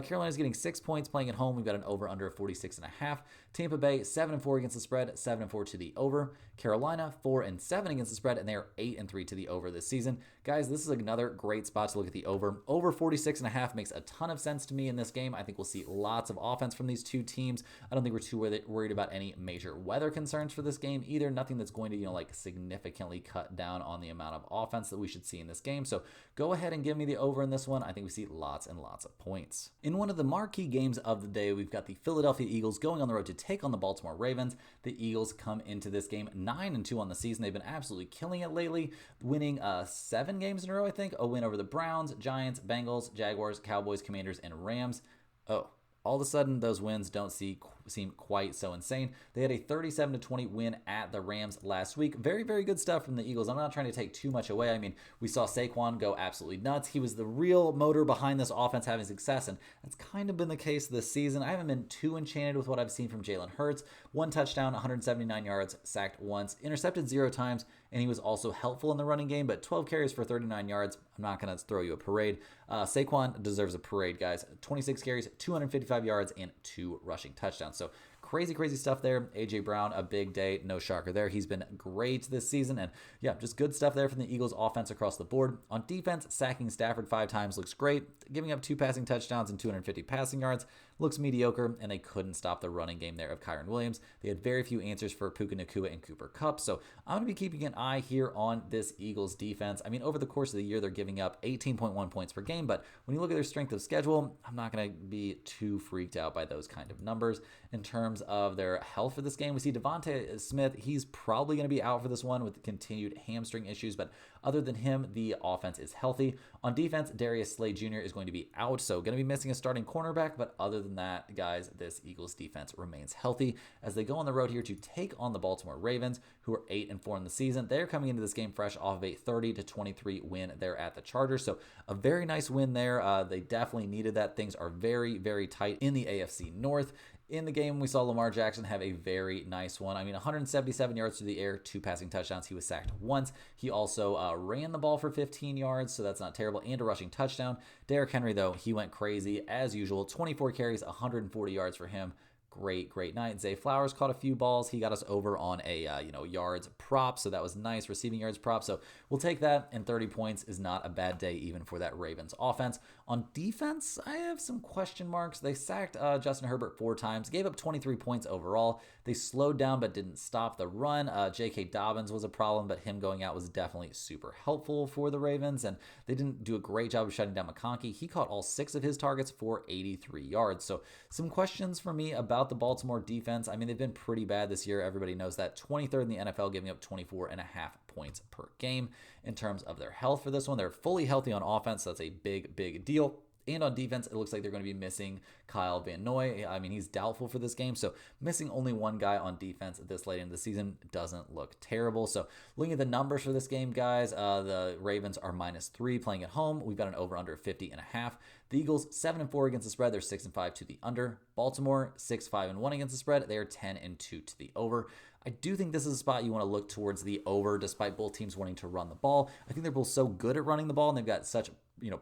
Carolina's getting 6 points playing at home. We've got an over-under of 46.5. Tampa Bay 7-4 against the spread, 7-4 to the over. Carolina 4-7 against the spread, and they are 8-3 to the over this season. Guys, this is another great spot to look at the over. Over 46.5 makes a ton of sense to me in this game. I think we'll see lots of offense from these two teams. I don't think we're too worried about any major weather concerns for this game either. Nothing that's going to significantly cut down on the amount of offense that we should see in this game. So go ahead and give me the over in this one. I think we see lots and lots of points. In one of the marquee games of the day, we've got the Philadelphia Eagles going on the road to take on the Baltimore Ravens. The Eagles come into this game 9-2 on the season. They've been absolutely killing it lately, winning 7 games in a row, I think. A win over the Browns, Giants, Bengals, Jaguars, Cowboys, Commanders, and Rams. All of a sudden, those wins don't seem quite so insane. They had a 37-20 win at the Rams last week. Very, very good stuff from the Eagles. I'm not trying to take too much away. I mean, we saw Saquon go absolutely nuts. He was the real motor behind this offense having success, and that's kind of been the case this season. I haven't been too enchanted with what I've seen from Jalen Hurts. 1 touchdown, 179 yards, sacked once, intercepted 0 times, and he was also helpful in the running game, but 12 carries for 39 yards. I'm not going to throw you a parade. Saquon deserves a parade, guys. 26 carries, 255 yards, and 2 rushing touchdowns. So crazy stuff there. A.J. Brown, a big day. No shocker there. He's been great this season. And yeah, just good stuff there from the Eagles offense across the board. On defense, sacking Stafford 5 times looks great. Giving up 2 passing touchdowns and 250 passing yards looks mediocre, and they couldn't stop the running game there of Kyren Williams. They had very few answers for Puka Nacua and Cooper Kupp. So I'm going to be keeping an eye here on this Eagles defense. I mean, over the course of the year, they're giving up 18.1 points per game, but when you look at their strength of schedule, I'm not going to be too freaked out by those kind of numbers. In terms of their health for this game, we see Devontae Smith. He's probably going to be out for this one with continued hamstring issues, but other than him, the offense is healthy. On defense, Darius Slay Jr. is going to be out, so going to be missing a starting cornerback, but other than that, guys, this Eagles defense remains healthy as they go on the road here to take on the Baltimore Ravens, who are 8-4 in the season. They're coming into this game fresh off of a 30-23 win there at the Chargers, so a very nice win there. They definitely needed that. Things are very, very tight in the AFC North. In the game, we saw Lamar Jackson have a very nice one. I mean, 177 yards through the air, 2 passing touchdowns. He was sacked once. He also ran the ball for 15 yards, so that's not terrible, and a rushing touchdown. Derrick Henry, though, he went crazy as usual. 24 carries, 140 yards for him. Great night. Zay Flowers caught a few balls. He got us over on a yards prop, so that was nice. Receiving yards prop, so we'll take that, and 30 points is not a bad day even for that Ravens offense. On defense, I have some question marks. They sacked Justin Herbert 4 times, gave up 23 points overall. They slowed down but didn't stop the run. J.K. Dobbins was a problem, but him going out was definitely super helpful for the Ravens, and they didn't do a great job of shutting down McConkey. He caught all 6 of his targets for 83 yards. So some questions for me about the Baltimore defense. I mean, they've been pretty bad this year. Everybody knows that. 23rd in the NFL, giving up 24.5 points per game. In terms of their health for this one, they're fully healthy on offense. So that's a big deal. And on defense, it looks like they're going to be missing Kyle Van Noy. I mean, he's doubtful for this game, so missing only one guy on defense this late in the season doesn't look terrible. So looking at the numbers for this game, guys, the Ravens are -3 playing at home. We've got an over-under 50.5. The Eagles 7-4 against the spread. They're 6-5 to the under. Baltimore 6-5-1 against the spread. They are 10-2 to the over. I do think this is a spot you want to look towards the over, despite both teams wanting to run the ball. I think they're both so good at running the ball, and they've got such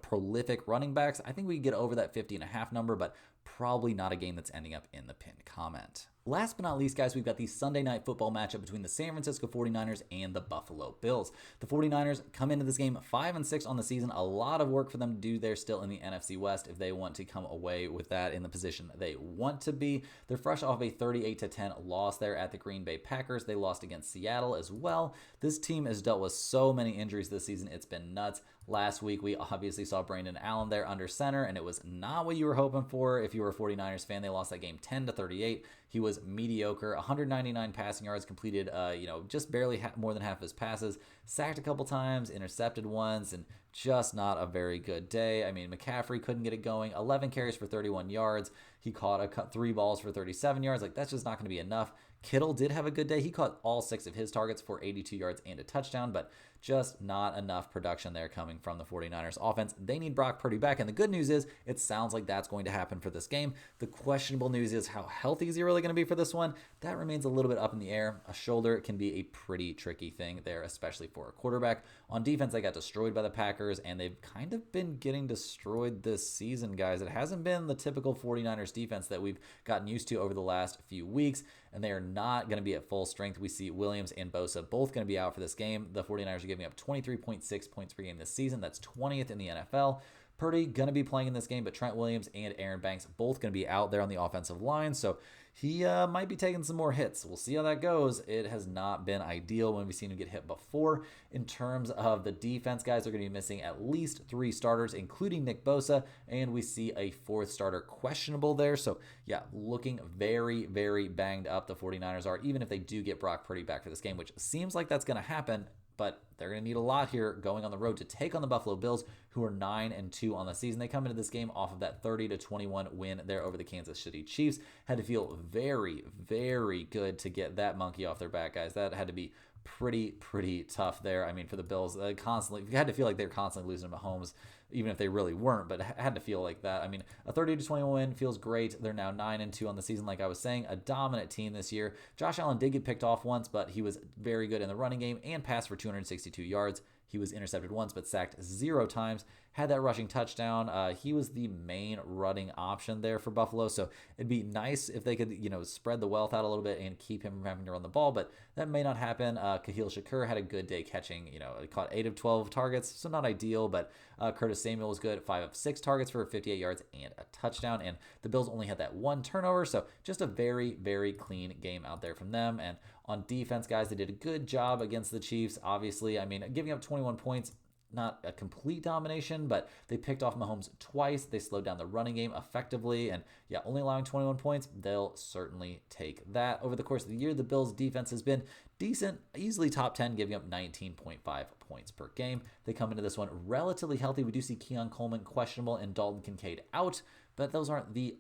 prolific running backs. I think we can get over that 50.5 number, but probably not a game that's ending up in the pinned comment. Last but not least, guys, we've got the Sunday night football matchup between the San Francisco 49ers and the Buffalo Bills. The 49ers come into this game 5-6 on the season. A lot of work for them to do there still in the NFC West if they want to come away with that in the position they want to be. They're fresh off a 38-10 loss there at the Green Bay Packers. They lost against Seattle as well. This team has dealt with so many injuries this season. It's been nuts. Last week, we obviously saw Brandon Allen there under center, and it was not what you were hoping for. if you were a 49ers fan, they lost that game 10-38. He was mediocre, 199 passing yards, completed, just barely more than half of his passes, sacked a couple times, intercepted once, and just not a very good day. I mean, McCaffrey couldn't get it going. 11 carries for 31 yards. He caught 3 balls for 37 yards. Like, that's just not going to be enough. Kittle did have a good day. He caught all 6 of his targets for 82 yards and a touchdown, but just not enough production there coming from the 49ers offense. They need Brock Purdy back, and the good news is it sounds like that's going to happen for this game. The questionable news is how healthy is he really going to be for this one? That remains a little bit up in the air. A shoulder can be a pretty tricky thing there, especially for a quarterback. On defense, they got destroyed by the Packers, and they've kind of been getting destroyed this season, guys. It hasn't been the typical 49ers defense that we've gotten used to over the last few weeks, and they are not going to be at full strength. We see Williams and Bosa both going to be out for this game. The 49ers are giving up 23.6 points per game this season. That's 20th in the NFL. Purdy going to be playing in this game, but Trent Williams and Aaron Banks both going to be out there on the offensive line, so he might be taking some more hits. We'll see how that goes. It has not been ideal when we've seen him get hit before. In terms of the defense, guys, they're going to be missing at least 3 starters, including Nick Bosa, and we see a 4th starter questionable there. So, yeah, looking very, very banged up the 49ers are, even if they do get Brock Purdy back for this game, which seems like that's going to happen. But they're going to need a lot here going on the road to take on the Buffalo Bills, who are 9-2 on the season. They come into this game off of that 30-21 win there over the Kansas City Chiefs. Had to feel very, very good to get that monkey off their back, guys. That had to be pretty tough there. I mean, for the Bills, you had to feel like they're constantly losing to Mahomes, even if they really weren't, but had to feel like that. I mean, a 30-21 win feels great. They're now 9-2 on the season, like I was saying, a dominant team this year. Josh Allen did get picked off once, but he was very good in the running game and passed for 262 yards. He was intercepted once, but sacked 0 times. Had that rushing touchdown. He was the main running option there for Buffalo, so it'd be nice if they could, spread the wealth out a little bit and keep him from having to run the ball, but that may not happen. Kahil Shakur had a good day catching, he caught 8 of 12 targets, so not ideal, but Curtis Samuel was good, 5 of 6 targets for 58 yards and a touchdown, and the Bills only had that 1 turnover, so just a very, very clean game out there from them. And on defense, guys, they did a good job against the Chiefs, obviously. I mean, giving up 21 points, not a complete domination, but they picked off Mahomes twice. They slowed down the running game effectively, and yeah, only allowing 21 points, they'll certainly take that. Over the course of the year, the Bills' defense has been decent, easily top 10, giving up 19.5 points per game. They come into this one relatively healthy. We do see Keon Coleman questionable and Dalton Kincaid out, but those aren't the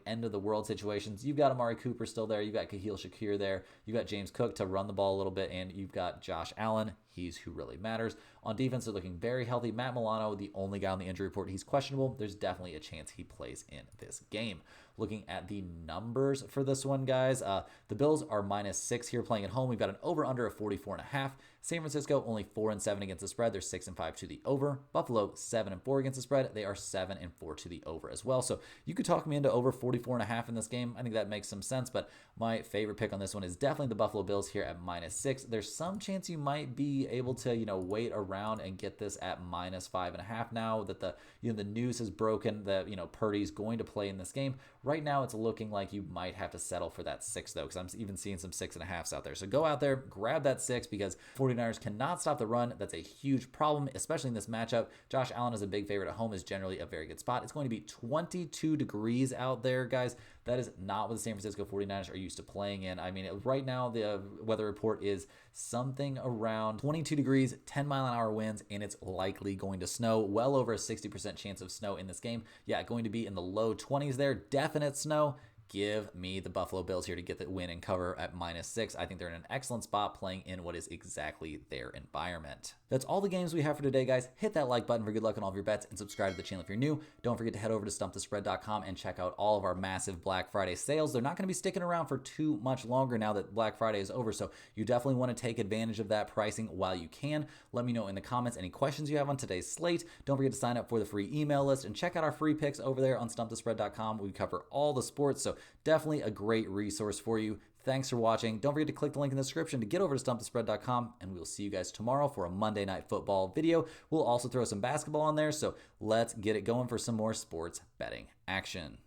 end of the world situations. You've got Amari Cooper still there. You've got Kahil Shakir there. You've got James Cook to run the ball a little bit, and you've got Josh Allen. He's who really matters. On defense, they're looking very healthy. Matt Milano, the only guy on the injury report, he's questionable. There's definitely a chance he plays in this game. Looking at the numbers for this one, guys, the Bills are -6 here playing at home. We've got an over-under of 44.5. San Francisco only 4-7 against the spread. They're 6-5 to the over. Buffalo 7-4 against the spread. They are 7-4 to the over as well. So you could talk me into over 44.5 in this game. I think that makes some sense, but my favorite pick on this one is definitely the Buffalo Bills here at -6. There's some chance you might be able to, wait around and get this at -5.5 now that the news has broken that, Purdy's going to play in this game. Right now, it's looking like you might have to settle for that 6, though, because I'm even seeing some 6.5s out there. So go out there, grab that 6, because 49ers cannot stop the run. That's a huge problem, especially in this matchup. Josh Allen is a big favorite at home, is generally a very good spot. It's going to be 22 degrees out there, guys. That is not what the San Francisco 49ers are used to playing in. I mean, right now, the weather report is something around 22 degrees, 10-mile-an-hour winds, and it's likely going to snow. Well over a 60% chance of snow in this game. Yeah, going to be in the low 20s there. Definite snow. Give me the Buffalo Bills here to get the win and cover at -6. I think they're in an excellent spot playing in what is exactly their environment. That's all the games we have for today, guys. Hit that like button for good luck on all of your bets and subscribe to the channel if you're new. Don't forget to head over to stumpthespread.com and check out all of our massive Black Friday sales. They're not going to be sticking around for too much longer now that Black Friday is over, so you definitely want to take advantage of that pricing while you can. Let me know in the comments any questions you have on today's slate. Don't forget to sign up for the free email list and check out our free picks over there on stumpthespread.com. We cover all the sports, so definitely a great resource for you. Thanks for watching. Don't forget to click the link in the description to get over to stumpthespread.com, and we'll see you guys tomorrow for a Monday Night Football video. We'll also throw some basketball on there, so let's get it going for some more sports betting action.